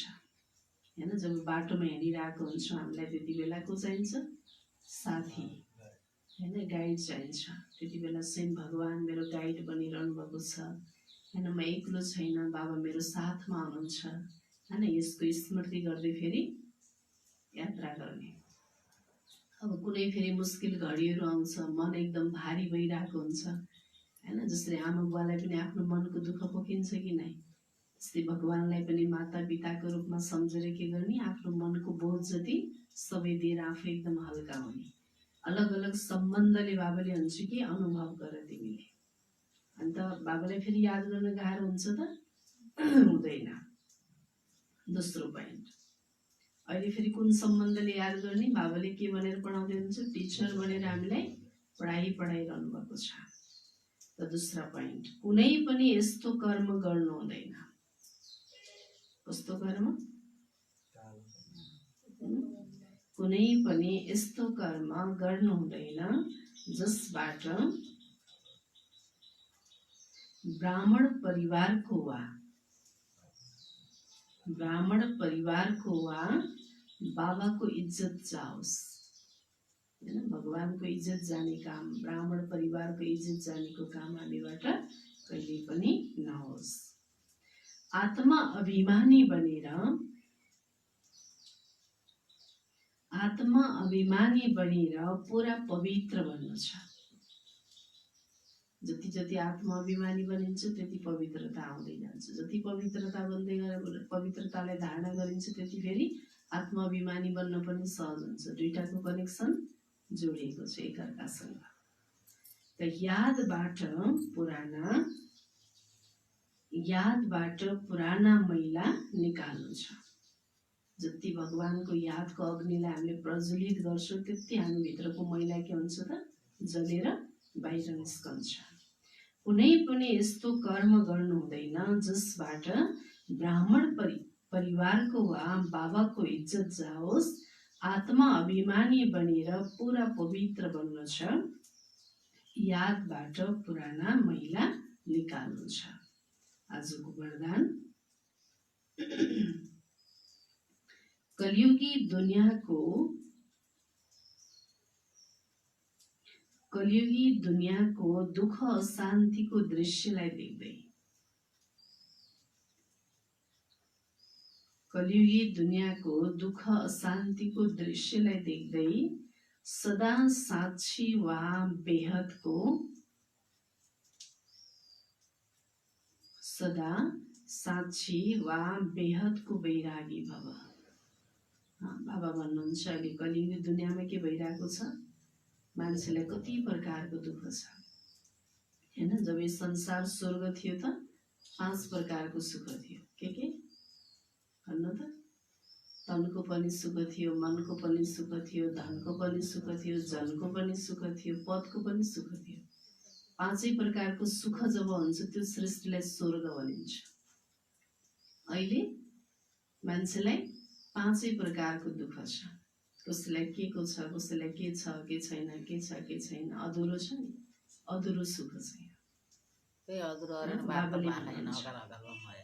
हैन, जब बाटोमा हिँडिरहेको हुन्छौँ हामीलाई त्यति बेला को चाहिन्छ, साथी, हैन, गाइड चाहिन्छ। त्यति बेला स्वयं भगवान मेरो गाइड बनिरहनु भएको छ। हैन, म एक्लो छैन, बाबा मेरो साथमा हुनुहुन्छ। हैन, यसको स्मृति गर्दै फेरि यात्रा गर्ने। अब कुनै फेरि मुस्किल घडीहरू आउँछ, मन एकदम भारी भइरहेको हुन्छ, हैन, जसरी आमा बुवालाई पनि आफ्नो मनको दुःख पोखिन्छ कि नै, त्यस्तै भगवानलाई पनि माता पिताको रूपमा सम्झेर के गर्ने, आफ्नो मनको बोझ जति सबै दिएर आफू एकदम हल्का हुने। अलग अलग सम्बन्धले बाबाले हुन्छ कि अनुभव गर तिमीले। अन्त बाबालाई फेरि याद गर्न गाह्रो हुन्छ त हुँदैन। दोस्रो पोइन्ट, अहिले फेरि कुन सम्बन्धले याद गर्ने, बाबाले के भनेर पढाउँदै हुनुहुन्छ, टिचर भनेर हामीलाई पढाइरहनु भएको छ। र दोस्रो पोइन्ट, कुनै पनि यस्तो कर्म गर्नु हुँदैन। कस्तो कर्म, कुनै पनि यस्तो कर्म गर्नु हुँदैन जसबाट ब्राह्मण परिवारको वा बाबाको इज्जत जाओस्। हैन, भगवानको इज्जत जाने काम, ब्राह्मण परिवारको इज्जत जानेको काम हामीबाट कहिले पनि नहोस्। आत्मा अभिमानी बनेर पुरा पवित्र बन्नु छ। हैन, जब बाटोमा हिँडिरहेको हुन्छौँ हामीलाई त्यति बेला को चाहिन्छ, साथी, हैन, गाइड चाहिन्छ। त्यति बेला स्वयं भगवान मेरो गाइड बनिरहनु भएको छ। जति जति आत्माभिमानी बनिन्छ त्यति पवित्रता आउँदै जान्छ। जति पवित्रता बन्दै गएर पवित्रतालाई धारणा गरिन्छ त्यति फेरि आत्माभिमानी बन्न पनि सहज हुन्छ। दुईटाको कनेक्सन जोडिएको छ एकअर्कासँग। त यादबाट पुराना मैला निकाल्नु छ। जति भगवानको यादको अग्निलाई हामीले प्रज्वलित गर्छौँ त्यति हामीभित्रको मैला के हुन्छ त जलेर बाहिर निस्कन्छ। कुनै पनि यस्तो कर्म गर्नु हुँदैन जसबाट ब्राह्मण परिवारको वा बाबाको इज्जत जाओस्। आत्मा अभिमानी बनेर पुरा पवित्र बन्नु छ। यादबाट पुराना मैला निकाल्नु छ। आजको वरदान कलियुगी दुनियाँको दुःख अशान्तिको दृश्यलाई देख्दै सदा साक्षी वा बेहदको वैरागी भव। बाबा भन्नुहुन्छ अहिले कलियुगी दुनियाँमा के भइरहेको छ, मान्छेलाई कति प्रकारको दुःख छ हैन। जब यो संसार स्वर्ग थियो त 5 प्रकारको सुख थियो। के भन्नु त? तनको पनि सुख थियो, मनको पनि सुख थियो, धनको पनि सुख थियो, जनको पनि सुख थियो, पदको पनि सुख थियो। 5 प्रकारको सुख जब हुन्छ त्यो सृष्टिलाई स्वर्ग भनिन्छ। अहिले मान्छेलाई 5 प्रकारको दुःख छ। कसैलाई के को छ, कसैलाई के छ के छैन, अधुरो छ नि, अधुरो सुख छ।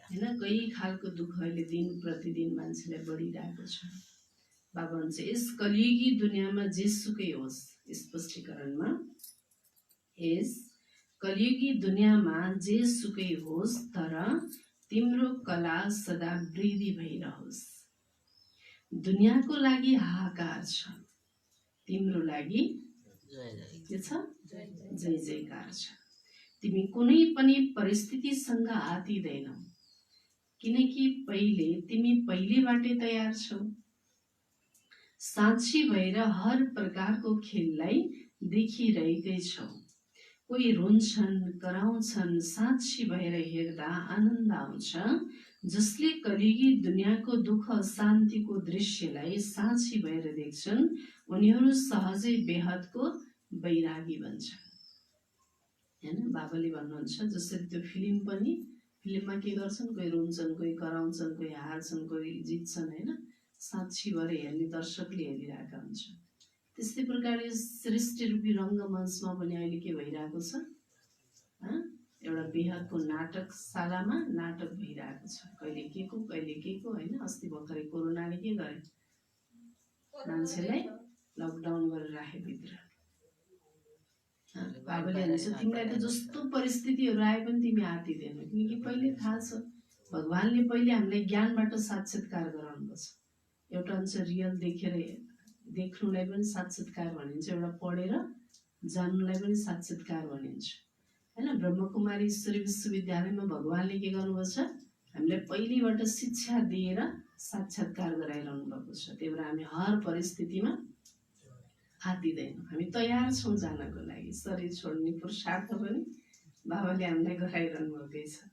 होइन कई खालको दुःख अहिले दिन प्रतिदिन मान्छेलाई बढिरहेको छ। बाबा भन्छ यस कलियुगी दुनियाँमा जेसुकै होस्, स्पष्टीकरणमा यस कलियुगी दुनियाँमा जेसुकै होस् तर तिम्रो कला सदा वृद्धि भइरहोस्। दुनियाँको लागि हाहाकार छ, तिम्रो लागि के छ? जय जयकार छ। तिमी कुनै पनि परिस्थितिसँग आतिदैनौ किनकि तिमी पहिलेबाटै तयार छौ। साक्षी भएर हर प्रकारको खेललाई देखिरहेकै छौ। कोही रुन्छन्, कराउँछन्, साक्षी भएर हेर्दा आनन्द आउँछ। जसले कलियुगी दुनियाँको दुःख शान्तिको दृश्यलाई साक्षी भएर देख्छन् उनीहरू सहजै बेहदको वैरागी बन्छन्। हैन बाबाले भन्नुहुन्छ जसरी त्यो फिल्ममा के गर्छन्, कोही रुन्छन्, कोही कराउँछन्, कोही हार्छन्, कोही जित्छन् हैन, साक्षी भएर हेर्ने दर्शकले हेरिरहेका हुन्छन्। त्यस्तै प्रकारले सृष्टि रूपी रङ्गमञ्चमा पनि अहिले के भइरहेको छ, एउटा बेहदको नाटकशालामा नाटक भइरहेको छ। कहिले के को हैन। अस्ति भर्खरै कोरोनाले के गरे, मान्छेलाई लकडाउन गरेर राखे भित्र। बाबाले भन्छ तिमीलाई त जस्तो परिस्थितिहरू आए पनि तिमी आतिदैनौ किनकि पहिले थाहा छ भगवानले पहिले हामीलाई ज्ञानबाट साक्षात्कार गराउनुपर्छ। एउटा हुन्छ रियल देखेर देख्नुलाई पनि साक्षात्कार भनिन्छ, एउटा पढेर जान्नुलाई पनि साक्षात्कार भनिन्छ हैन। ब्रह्मकुमारी ईश्वरी विश्वविद्यालयमा भगवानले के गर्नुपर्छ, हामीलाई पहिलेबाट शिक्षा दिएर साक्षात्कार गराइरहनु भएको छ। त्यही भएर हामी हर परिस्थितिमा आतिदैनौँ, हामी तयार छौँ जानको लागि। शरीर छोड्ने पुरुषार्थ पनि बाबाले हामीलाई गराइरहनु भएकै छ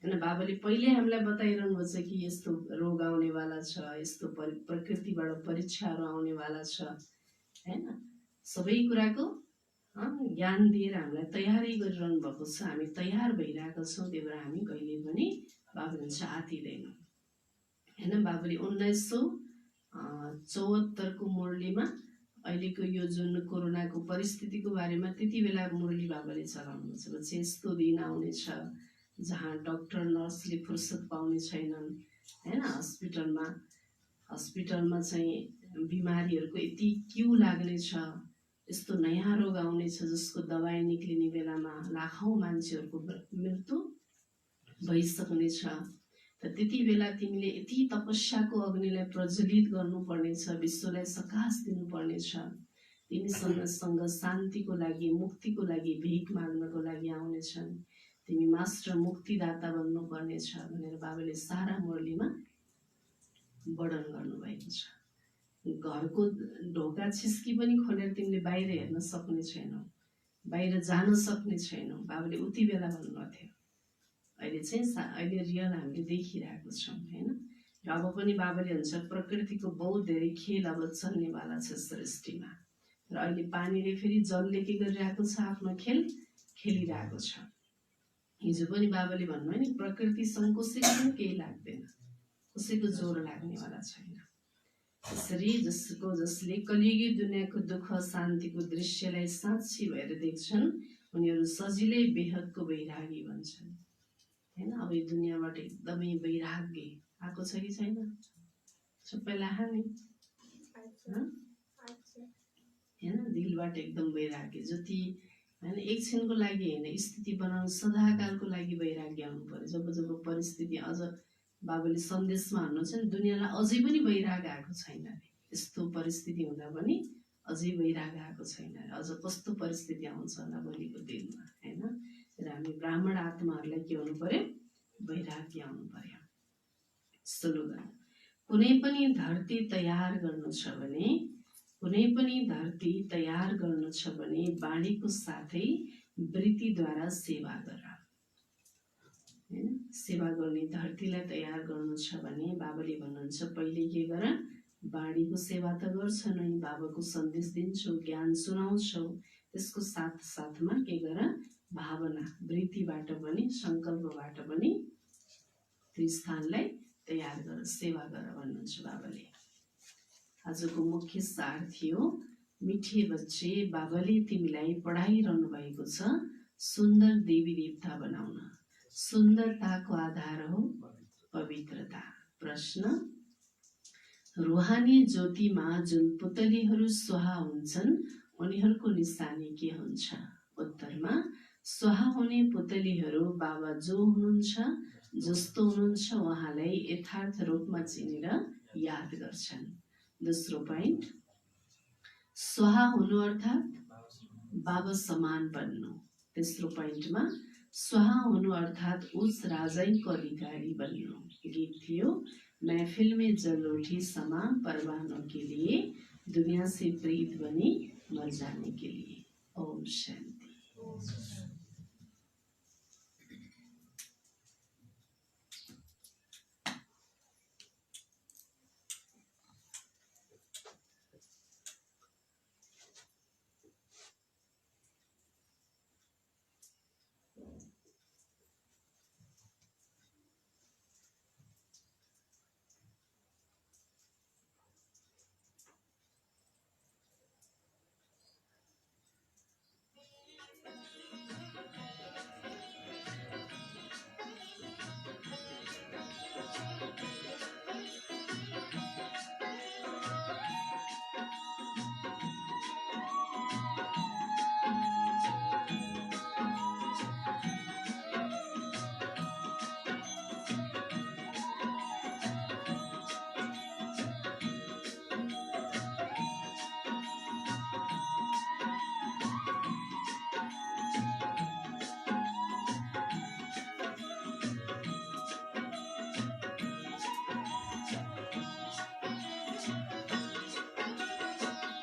हैन। बाबाले पहिले हामीलाई बताइरहनु भएको छ कि यस्तो रोग आउनेवाला छ, यस्तो प्रकृतिबाट परीक्षाहरू आउनेवाला छ हैन। सबै कुराको ज्ञान दिएर हामीलाई तयारी गरिरहनु भएको छ। हामी तयार भइरहेका छौँ। त्यही भएर हामी कहिले पनि बाबा भन्छ आतिदैनौँ हैन। बाबाले 1974 को मुरलीमा अहिलेको यो जुन कोरोनाको परिस्थितिको बारेमा त्यति बेला मुरली बाबाले चलाउनुहुन्छ। भन्छ यस्तो दिन आउनेछ जहाँ डाक्टर नर्सले फुर्सद पाउने छैनन् हैन। हस्पिटलमा चाहिँ बिमारीहरूको यति क्यू लाग्नेछ, यस्तो नयाँ रोग आउनेछ जसको दबाई निक्लिने बेलामा लाखौँ मान्छेहरूको मृत्यु भइसक्नेछ। त त्यति बेला तिमीले यति तपस्याको अग्निलाई प्रज्वलित गर्नुपर्नेछ, विश्वलाई सकाश दिनुपर्नेछ तिमीसँग शान्तिको लागि, मुक्तिको लागि भिख माग्नको लागि आउनेछन्। तिमी मात्र मुक्तिदाता बन्नुपर्नेछ भनेर बाबाले सारा मुरलीमा वर्णन गर्नुभएको छ। घरको ढोका छिस्की पनि खोलेर तिमीले बाहिर हेर्न सक्ने छैनौ, बाहिर जान सक्ने छैनौ, बाबाले उति बेला भन्नुभएको थियो। अहिले चाहिँ अहिले रियल हामीले देखिरहेको छौँ होइन। र अब पनि बाबाले भन्छ प्रकृतिको बहुत धेरै खेल अब चल्नेवाला छ सृष्टिमा। र अहिले पानीले फेरि जलले के गरिरहेको छ, आफ्नो खेल खेलिरहेको छ। हिजो पनि बाबाले भन्नुभयो नि, प्रकृतिसँग कसैको पनि केही लाग्दैन, कसैको जोर लाग्नेवाला छैन। त्यसरी जसले कलियुगी दुनियाँको दुःख शान्तिको दृश्यलाई साक्षी भएर देख्छन्, उनीहरू सजिलै बेहदको वैरागी भन्छन् होइन। अब यो दुनियाँबाट एकदमै वैराग्य आएको छ कि छैन? सबैलाई आहा नि होइन, दिलबाट एकदम वैराग्य। जति होइन एकछिनको लागि होइन, स्थिति बनाउनु सदाकालको लागि वैराग्य आउनु पर्यो। जब जब परिस्थिति अझ बाबाले सन्देशमा भन्नुहुन्छ नि, दुनियाँलाई अझै पनि वैराग आएको छैन अरे। यस्तो परिस्थिति हुँदा पनि अझै वैराग आएको छैन अरे। अझ कस्तो परिस्थिति आउँछ होला भोलिको दिनमा होइन। र हामी ब्राह्मण आत्माहरूलाई के हुनु पर्यो? वैराग्य आउनु पर्यो। स्लोगन: कुनै पनि धरती तयार गर्नु छ भने, कुनै पनि धरती तयार गर्नु छ भने बाणीको साथै वृत्तिद्वारा सेवा गर हैन। सेवा गर्ने धरतीलाई तयार गर्नु छ भने बाबाले भन्नुहुन्छ पहिले के गर? बाणीको सेवा त गर्छ नै, बाबाको सन्देश दिन्छौ, ज्ञान सुनाउँछौ, त्यसको साथ साथमा के गर? भावना वृत्तिबाट पनि संकल्पबाट पनि त्यो स्थानलाई तयार गर, सेवा गर भन्नुहुन्छ बाबाले। आजको मुख्य सार थियो, मिठे बच्चे, बाबाले तिमीलाई पढाइरहनु भएको छ सुन्दर देवी देवता बनाउन। सुन्दरताको आधार हो पवित्रता। प्रश्न: रूहानी ज्योतिमा जुन पुतलीहरू स्वाहा हुन्छन् उनीहरूको निशानी के हुन्छ? उत्तरमा स्वाहा हुने पुतलीहरू बाबा जो हुनुहुन्छ, जस्तो हुनुहुन्छ उहाँलाई यथार्थ रूपमा चिनेर याद गर्छन्। दोस्रो पोइन्ट, स्वाहा हुनु अर्थात् बाबा समान बन्नु। तेस्रो पोइन्टमा स्वाहा हुनु अर्थात् उस राजाइको अधिकारी बन्नु। गीत थियो, महफिल में जल उठी समा परवानों के लिए, दुनिया से प्रीत बनी मर जाने के लिए। ओम शांति।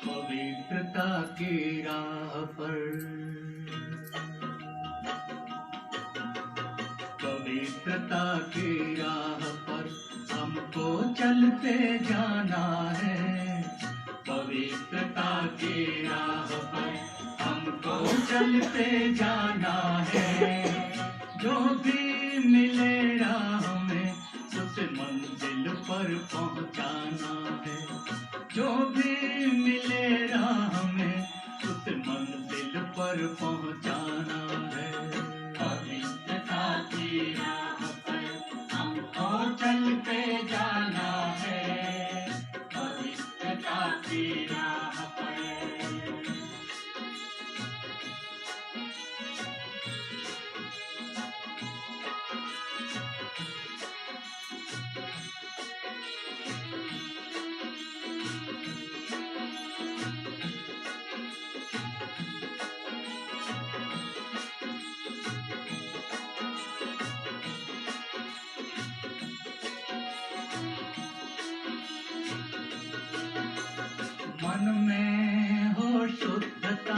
पवित्रता की राह पर, पवित्रता की राह पर हमको चलते जाना है। पवित्रता की राह पर हमको चलते जाना है। जो भी मिले राह में उसे मंजिल पर पहुंचाना है। जो भी मिले राह में उस मंजिल पर पहुंचाना है। पवित्रता की राह पर हमको चलते जाना है। पवित्रता की राह पर। मन में हो शुद्धता,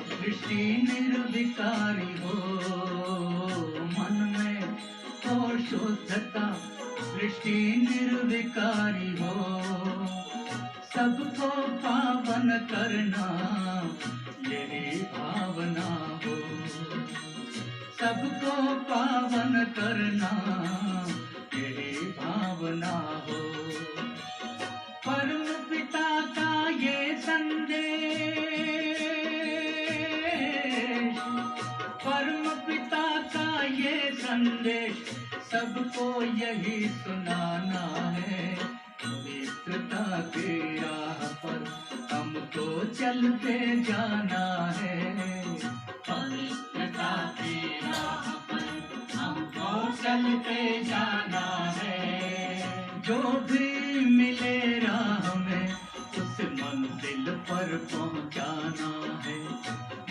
दृष्टि निर्विकारी हो। मन में हो शुद्धता, दृष्टि निर्विकारी हो। सबको पावन करना यही भावना हो। सबको पावन करना यही भावना हो। परम पिता का ये संदेश, परम पिता का ये संदेश सबको यही सुनाना है। पवित्रता की राह पर हमको चलते जाना है। पवित्रता की राह पर हमको चलते जाना है। जो भी मिले राह में उस मंजिल पर पहुंचाना है।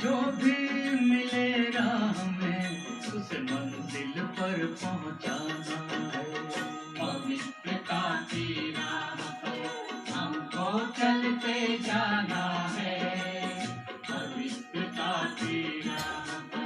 जो भी मिले राह में उस मंजिल पर पहुंचाना है। पवित्रता की राह पर हमको चलते जाना है। पवित्रता की राह पर।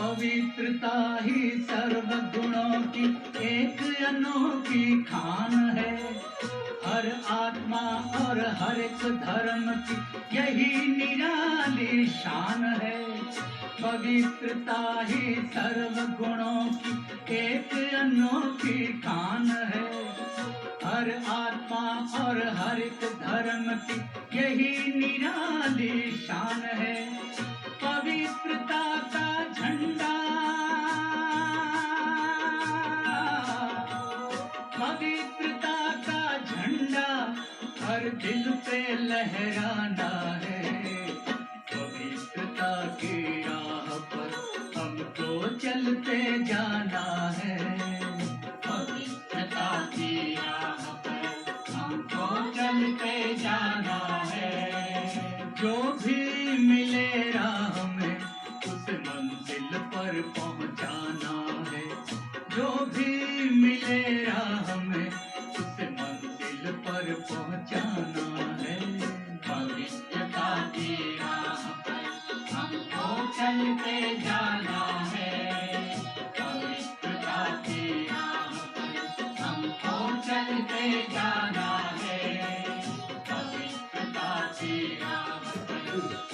पवित्रता ही सर्व गुणों की एक अनोखी खान है। हर आत्मा और हर एक धर्म की यही निराली शान है। पवित्रता ही सर्व गुणों की एक अनोखी खान है। हर आत्मा और हर एक धर्म की यही निराली शान है। पवित्रता का झंडा, पवित्रता का झंडा हर दिल पे लहराना है। पवित्रता की राह पर हमको चलते जाना है। पवित्रता की राह पर हमको चलते जाना है। जो भी मिले राह में उस मंजिल पर पहुंचाना है। जो भी मिले राह में उस मंजिल पर पहुंचाना है। पवित्रता की राह पर हमको चलते जाना है। पवित्रता की राह पर हमको चलते जाना है। पवित्रता की राह पर